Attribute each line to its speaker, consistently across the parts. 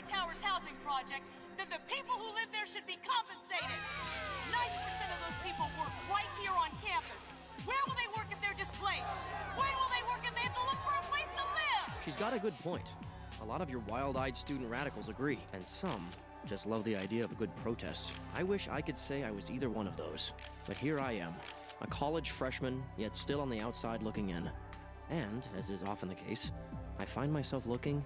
Speaker 1: Towers housing project, then the people who live there should be compensated. 90% of those people work right here on campus. Where will they work if they're displaced? When will they work if they have to look for a place to live?
Speaker 2: She's got a good point. A lot of your wild-eyed student radicals agree, and some just love the idea of a good protest. I wish I could say I was either one of those. But here I am, a college freshman, yet still on the outside looking in. And, as is often the case, I find myself looking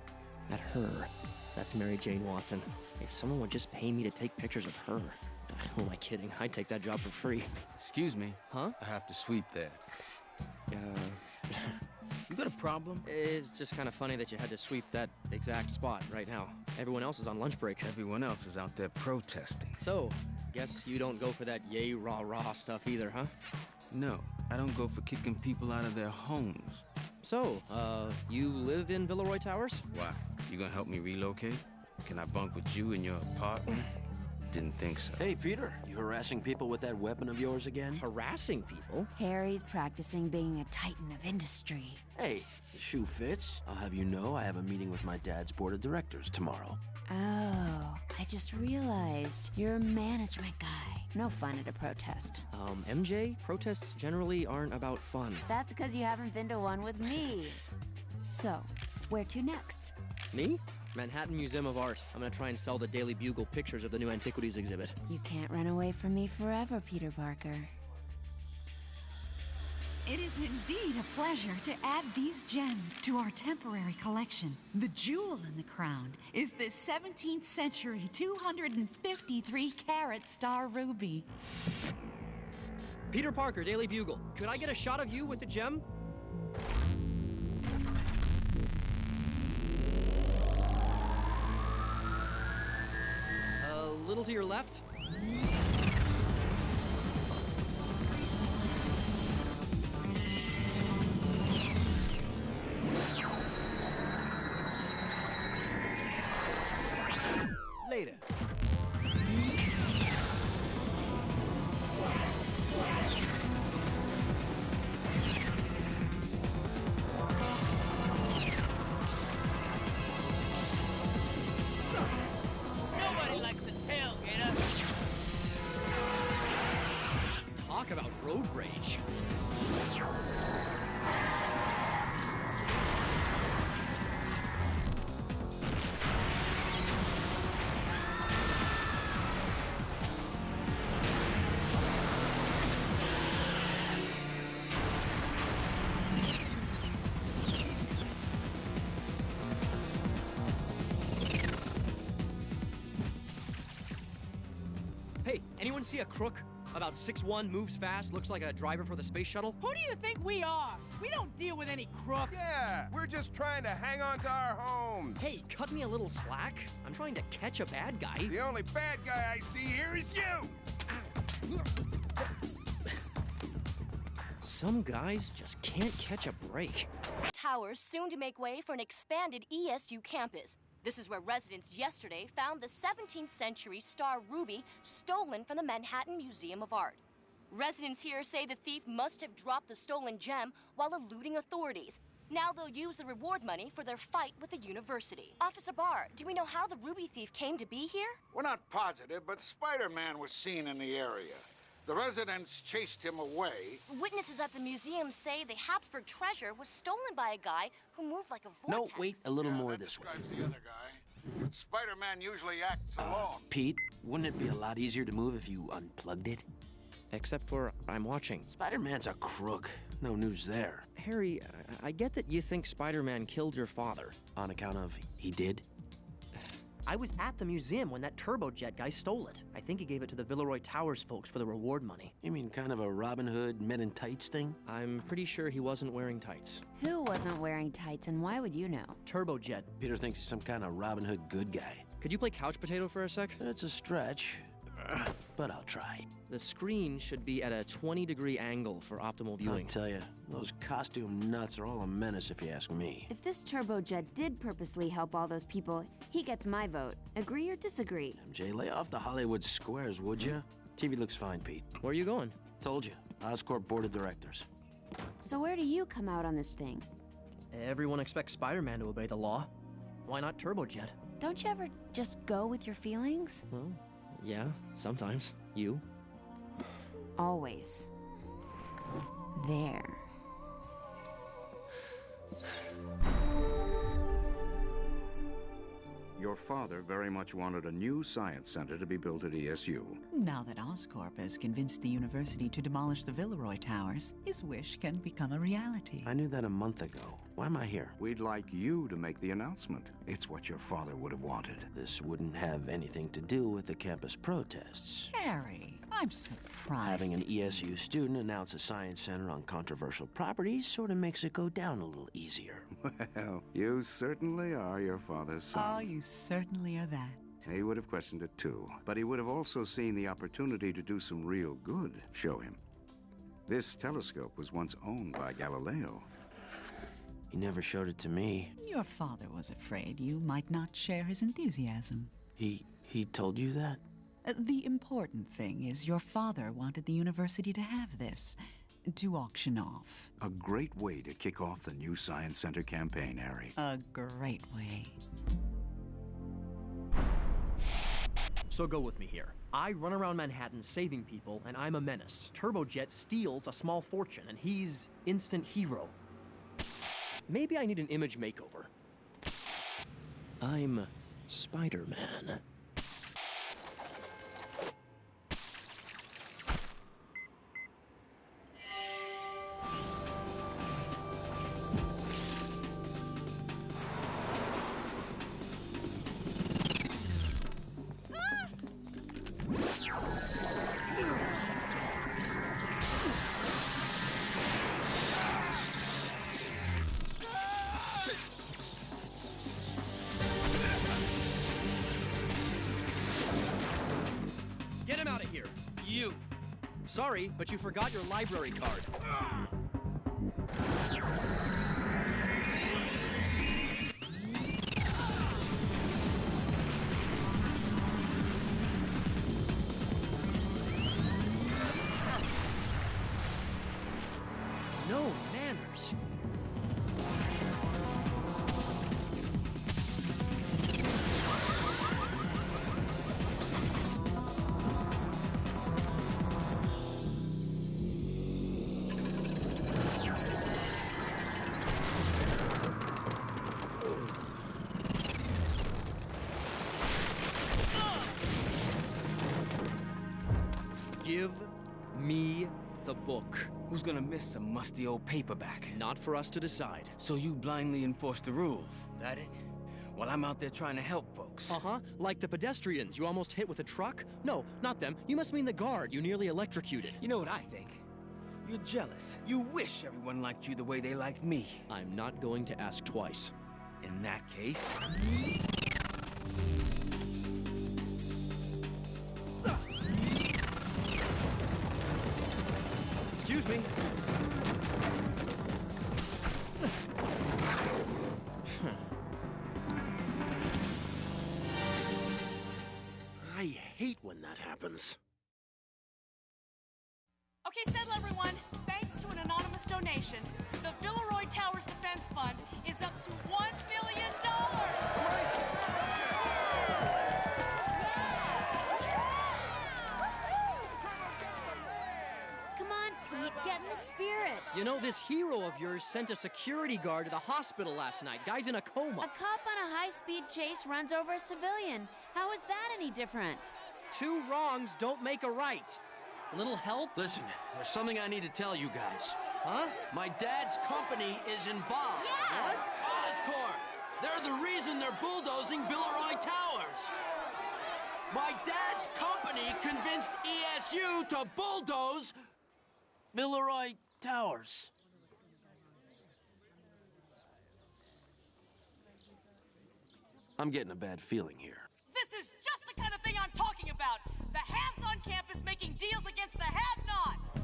Speaker 2: at her. That's Mary Jane Watson. If someone would just pay me to take pictures of her. Who am I kidding? I'd take that job for free.
Speaker 3: Excuse me.
Speaker 2: Huh?
Speaker 3: I have to sweep there. You got a problem?
Speaker 2: It's just kind of funny that you had to sweep that exact spot right now. Everyone else is on lunch break.
Speaker 3: Everyone else is out there protesting.
Speaker 2: So, guess you don't go for that yay rah-rah stuff either, huh?
Speaker 3: No, I don't go for kicking people out of their homes.
Speaker 2: So, you live in Villeroy Towers?
Speaker 3: Why? You gonna help me relocate? Can I bunk with you in your apartment? Didn't think so.
Speaker 4: Hey, Peter, you harassing people with that weapon of yours again?
Speaker 2: Harassing people?
Speaker 5: Harry's practicing being a titan of industry.
Speaker 4: Hey, the shoe fits. I'll have you know I have a meeting with my dad's board of directors tomorrow.
Speaker 5: Oh, I just realized you're a management guy. No fun at a protest.
Speaker 2: MJ, protests generally aren't about fun.
Speaker 5: That's because you haven't been to one with me. So, where to next?
Speaker 2: Me? Manhattan Museum of Art. I'm gonna try and sell the Daily Bugle pictures of the new antiquities exhibit.
Speaker 5: You can't run away from me forever, Peter Parker.
Speaker 6: It is indeed a pleasure to add these gems to our temporary collection. The jewel in the crown is this 17th century 253-carat star ruby.
Speaker 2: Peter Parker, Daily Bugle. Could I get a shot of you with the gem? A little to your left.
Speaker 4: Later.
Speaker 7: Nobody likes a tailgater.
Speaker 2: Talk about road rage. Hey, anyone see a crook? About 6'1", moves fast, looks like a driver for the space shuttle?
Speaker 1: Who do you think we are? We don't deal with any crooks.
Speaker 8: Yeah, we're just trying to hang on to our homes.
Speaker 2: Hey, cut me a little slack. I'm trying to catch a bad guy.
Speaker 8: The only bad guy I see here is you!
Speaker 2: Some guys just can't catch a break.
Speaker 9: Towers soon to make way for an expanded ESU campus. This is where residents yesterday found the 17th century star ruby stolen from the Manhattan Museum of Art. Residents here say the thief must have dropped the stolen gem while eluding authorities. Now they'll use the reward money for their fight with the university. Officer Barr, do we know how the ruby thief came to be here?
Speaker 10: We're not positive, but Spiderman was seen in the area. The residents chased him away.
Speaker 9: Witnesses at the museum say the Habsburg treasure was stolen by a guy who moved like a vortex.
Speaker 4: No, wait, a little more
Speaker 10: that
Speaker 4: this way.
Speaker 10: describes the other guy. But Spider-Man usually acts alone.
Speaker 4: Pete, wouldn't it be a lot easier to move if you unplugged it?
Speaker 2: Except for I'm watching.
Speaker 4: Spider-Man's a crook. No news there.
Speaker 2: Harry, I get that you think Spider-Man killed your father.
Speaker 4: On account of he did?
Speaker 2: I was at the museum when that turbojet guy stole it. I think he gave it to the Villeroy Towers folks for the reward money.
Speaker 4: You mean kind of a Robin Hood men in tights thing?
Speaker 2: I'm pretty sure he wasn't wearing tights.
Speaker 5: Who wasn't wearing tights, and why would you know?
Speaker 2: Turbojet.
Speaker 4: Peter thinks he's some kind of Robin Hood good guy.
Speaker 2: Could you play couch potato for a sec?
Speaker 4: It's a stretch, but I'll try.
Speaker 2: The screen should be at a 20-degree angle for optimal viewing.
Speaker 4: I tell you, those costume nuts are all a menace if you ask me.
Speaker 5: If this turbojet did purposely help all those people, he gets my vote. Agree or disagree?
Speaker 4: MJ, lay off the Hollywood squares, would you? TV looks fine, Pete.
Speaker 2: Where are you going?
Speaker 4: Told you, Oscorp Board of Directors.
Speaker 5: So where do you come out on this thing?
Speaker 2: Everyone expects Spider-Man to obey the law. Why not Turbojet?
Speaker 5: Don't you ever just go with your feelings?
Speaker 2: Well, yeah, sometimes. You?
Speaker 5: Always. There.
Speaker 10: Your father very much wanted a new science center to be built at ESU.
Speaker 6: Now that Oscorp has convinced the university to demolish the Villeroy Towers, his wish can become a reality.
Speaker 4: I knew that a month ago. Why am I here?
Speaker 10: We'd like you to make the announcement. It's what your father would have wanted.
Speaker 4: This wouldn't have anything to do with the campus protests.
Speaker 6: Harry, I'm surprised.
Speaker 4: Having an ESU student announce a science center on controversial properties sort of makes it go down a little easier.
Speaker 10: Well, you certainly are your father's son.
Speaker 6: Oh, you certainly are that.
Speaker 10: He would have questioned it too, but he would have also seen the opportunity to do some real good. Show him. This telescope was once owned by Galileo.
Speaker 4: He never showed it to me.
Speaker 6: Your father was afraid you might not share his enthusiasm.
Speaker 4: He told you that?
Speaker 6: The important thing is your father wanted the university to have this, to auction off.
Speaker 10: A great way to kick off the new Science Center campaign, Harry.
Speaker 6: A great way.
Speaker 2: So go with me here. I run around Manhattan saving people, and I'm a menace. Turbojet steals a small fortune, and he's instant hero. Maybe I need an image makeover. I'm Spiderman. Get him out of here! You! Sorry, but you forgot your library card. No manners. Give me the book.
Speaker 11: Who's gonna miss some musty old paperback?
Speaker 2: Not for us to decide.
Speaker 11: So you blindly enforce the rules, that it? While I'm out there trying to help folks.
Speaker 2: Uh-huh, like the pedestrians you almost hit with a truck? No, not them. You must mean the guard you nearly electrocuted.
Speaker 11: You know what I think? You're jealous. You wish everyone liked you the way they like me.
Speaker 2: I'm not going to ask twice.
Speaker 11: In that case...
Speaker 2: Excuse me.
Speaker 4: I hate when that happens.
Speaker 1: Okay, settle everyone. Thanks to an anonymous donation, the Villeroy Towers Defense Fund is up to $1 million.
Speaker 5: Come on, Pete, get in the spirit.
Speaker 2: You know, this hero of yours sent a security guard to the hospital last night. Guy's in a coma.
Speaker 5: A cop on a high-speed chase runs over a civilian. How is that any different?
Speaker 2: Two wrongs don't make a right. A little help?
Speaker 4: Listen, there's something I need to tell you guys.
Speaker 2: Huh?
Speaker 4: My dad's company is involved.
Speaker 5: Yeah!
Speaker 4: What? Oscorp! They're the reason they're bulldozing Villeroy Towers. My dad's company convinced ESU to bulldoze Villeroy Towers. I'm getting a bad feeling here.
Speaker 1: This is just the kind of thing I'm talking about. The haves on campus making deals against the have-nots.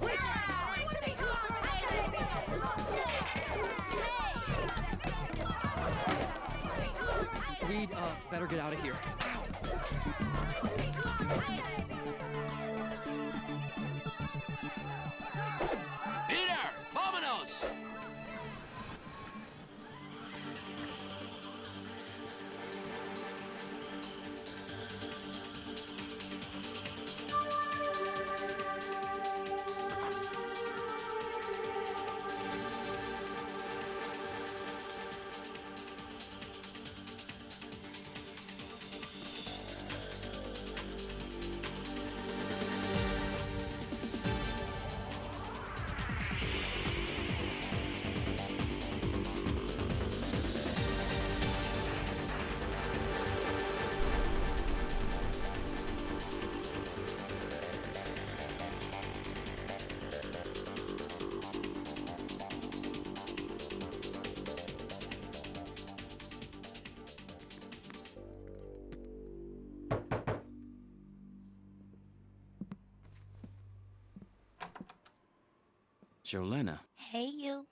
Speaker 2: We'd, better get out of here.
Speaker 4: Peter! Vamonos!
Speaker 11: Jolena.
Speaker 12: Hey, you.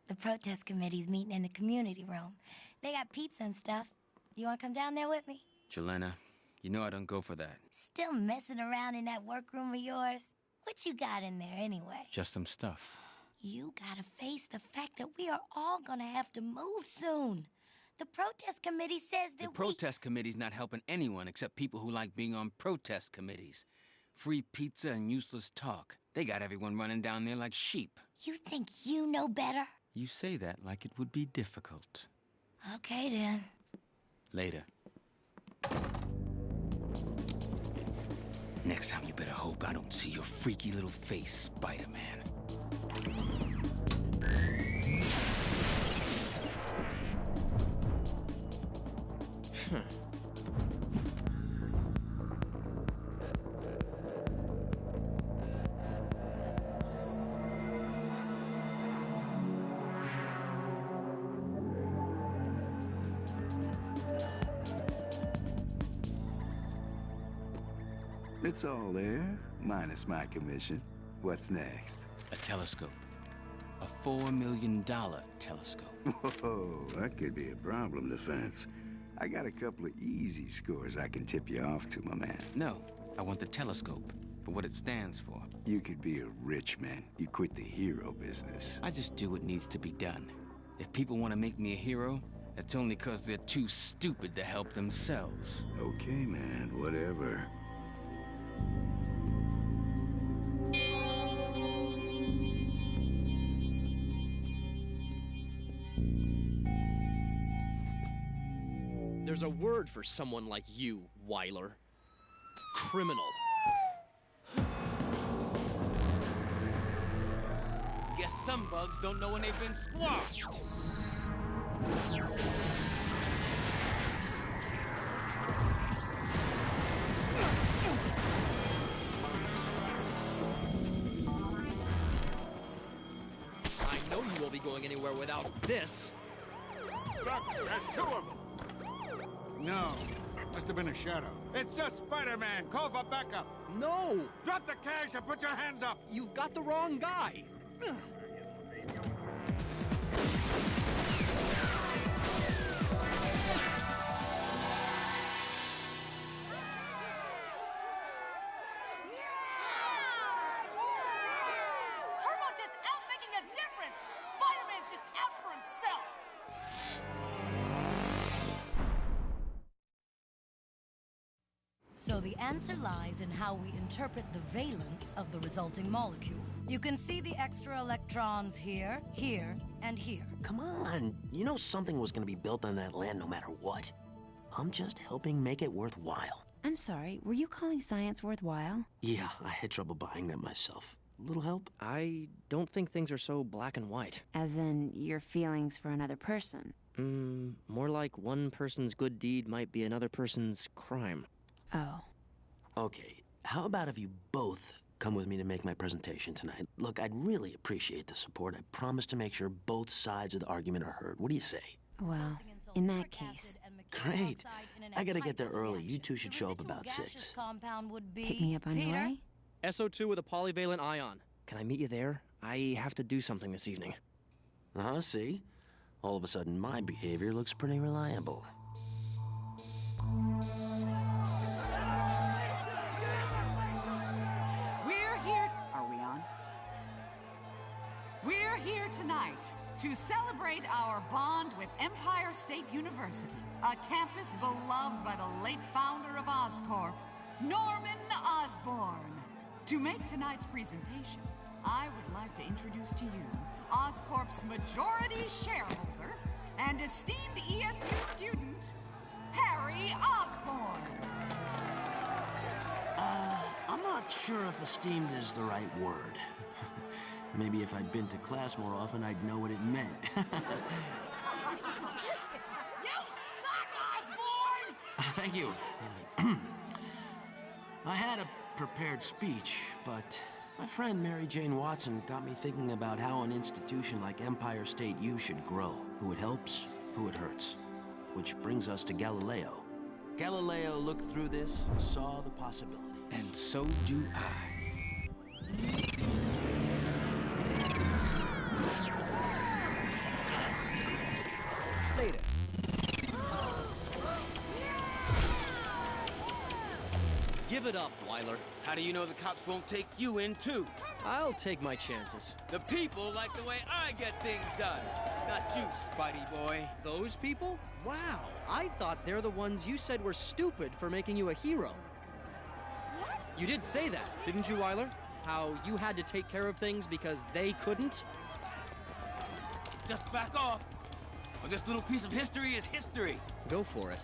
Speaker 12: The protest committee's meeting in the community room. They got pizza and stuff. You want to come down there with me?
Speaker 11: Jolena, you know I don't go for that.
Speaker 12: Still messing around in that workroom of yours? What you got in there anyway?
Speaker 11: Just some stuff.
Speaker 12: You gotta face the fact that we are all gonna have to move soon. The protest committee says that
Speaker 11: The protest committee's not helping anyone except people who like being on protest committees. Free pizza and useless talk. They got everyone running down there like sheep.
Speaker 12: You think you know better?
Speaker 11: You say that like it would be difficult.
Speaker 12: Okay, then.
Speaker 11: Later. Next time you better hope I don't see your freaky little face, Spider-Man.
Speaker 10: It's all there, minus my commission. What's next?
Speaker 11: A telescope. A $4 million telescope.
Speaker 10: Whoa, that could be a problem, Defense. I got a couple of easy scores I can tip you off to, my man.
Speaker 11: No, I want the telescope, for what it stands for.
Speaker 10: You could be a rich man. You quit the hero business.
Speaker 11: I just do what needs to be done. If people want to make me a hero, that's only because they're too stupid to help themselves.
Speaker 10: Okay, man, whatever.
Speaker 2: There's a word for someone like you, Weiler. Criminal.
Speaker 11: Guess some bugs don't know when they've been squashed.
Speaker 2: I know you won't be going anywhere without this.
Speaker 8: Look, there's two of them. No, must have been a shadow. It's just Spider-Man. Call for backup.
Speaker 2: No!
Speaker 8: Drop the cash and put your hands up.
Speaker 2: You've got the wrong guy.
Speaker 1: Turbojet's out making a difference! Spider-Man's just out for himself!
Speaker 12: So the answer lies in how we interpret the valence of the resulting molecule. You can see the extra electrons here, here, and here.
Speaker 4: Come on, you know something was gonna be built on that land no matter what. I'm just helping make it worthwhile.
Speaker 5: I'm sorry, were you calling science worthwhile?
Speaker 4: Yeah, I had trouble buying that myself. Little help?
Speaker 2: I don't think things are so black and white.
Speaker 5: As in, your feelings for another person?
Speaker 2: More like one person's good deed might be another person's crime.
Speaker 5: Oh.
Speaker 4: Okay, how about if you both come with me to make my presentation tonight? Look, I'd really appreciate the support. I promise to make sure both sides of the argument are heard. What do you say?
Speaker 5: Well, in that case...
Speaker 4: Great. I gotta get there early. You two should show up about 6.
Speaker 5: Pick me up on your way?
Speaker 2: SO2 with a polyvalent ion. Can I meet you there? I have to do something this evening.
Speaker 4: See? All of a sudden, my behavior looks pretty reliable.
Speaker 6: We're here tonight to celebrate our bond with Empire State University, a campus beloved by the late founder of Oscorp, Norman Osborn. To make tonight's presentation, I would like to introduce to you Oscorp's majority shareholder and esteemed ESU student, Harry Osborn.
Speaker 4: I'm not sure if esteemed is the right word. Maybe if I'd been to class more often, I'd know what it meant.
Speaker 1: You suck, Osborn!
Speaker 4: Thank you. I had a prepared speech, but my friend Mary Jane Watson got me thinking about how an institution like Empire State U should grow. Who it helps, who it hurts. Which brings us to Galileo. Galileo looked through this and saw the possibility.
Speaker 11: And so do I.
Speaker 2: Give it up, Wyler.
Speaker 11: How do you know the cops won't take you in, too?
Speaker 2: I'll take my chances.
Speaker 11: The people like the way I get things done. Not you, Spidey boy.
Speaker 2: Those people? Wow. I thought they're the ones you said were stupid for making you a hero.
Speaker 1: What?
Speaker 2: You did say that, didn't you, Wyler? How you had to take care of things because they couldn't?
Speaker 11: Just back off. Or this little piece of history is history.
Speaker 2: Go for it.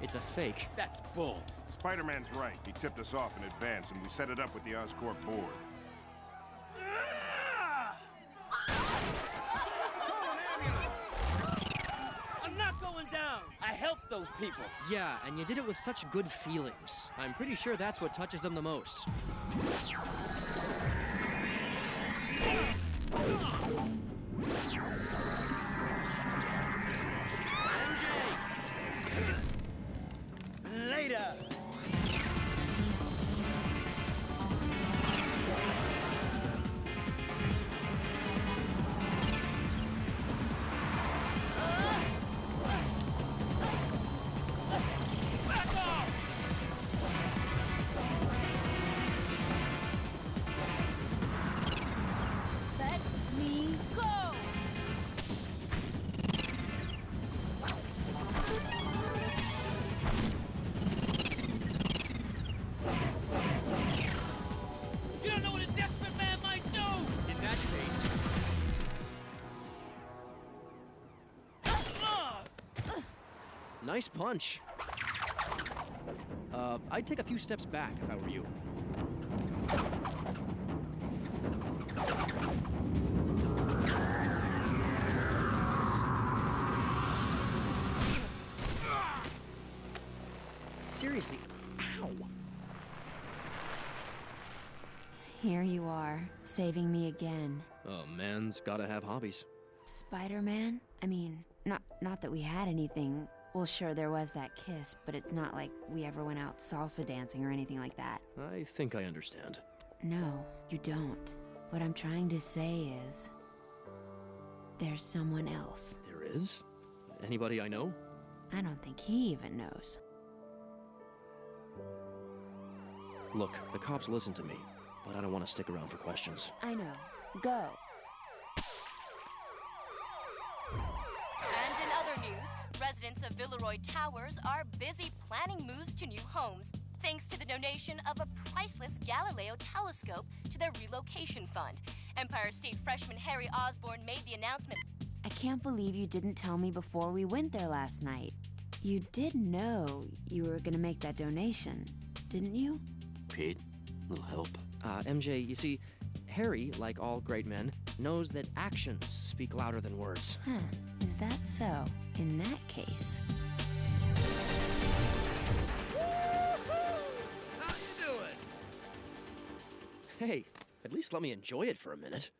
Speaker 2: It's a fake.
Speaker 11: That's bull.
Speaker 13: Spider-Man's right. He tipped us off in advance, and we set it up with the Oscorp board.
Speaker 7: I'm not going down. I helped those people.
Speaker 2: Yeah, and you did it with such good feelings. I'm pretty sure that's what touches them the most.
Speaker 7: Later.
Speaker 1: Let me go!
Speaker 7: You don't know what a desperate man might do!
Speaker 2: In that case... Nice punch. I'd take a few steps back if I were you. Seriously, ow!
Speaker 5: Here you are, saving me again.
Speaker 2: A man's gotta have hobbies.
Speaker 5: Spider-Man? I mean, not that we had anything. Well, sure, there was that kiss, but it's not like we ever went out salsa dancing or anything like that.
Speaker 2: I think I understand.
Speaker 5: No, you don't. What I'm trying to say is... there's someone else.
Speaker 2: There is? Anybody I know?
Speaker 5: I don't think he even knows.
Speaker 2: Look, the cops listen to me, but I don't want to stick around for questions.
Speaker 5: I know. Go.
Speaker 9: And in other news, residents of Villeroy Towers are busy planning moves to new homes, thanks to the donation of a priceless Galileo telescope to their relocation fund. Empire State freshman Harry Osborn made the announcement.
Speaker 5: I can't believe you didn't tell me before we went there last night. You did know you were gonna make that donation, didn't you?
Speaker 4: Pete, a little help.
Speaker 2: MJ, you see, Harry, like all great men, knows that actions speak louder than words.
Speaker 5: Huh. Is that so? In that case...
Speaker 3: How you doing?
Speaker 2: Hey, at least let me enjoy it for a minute.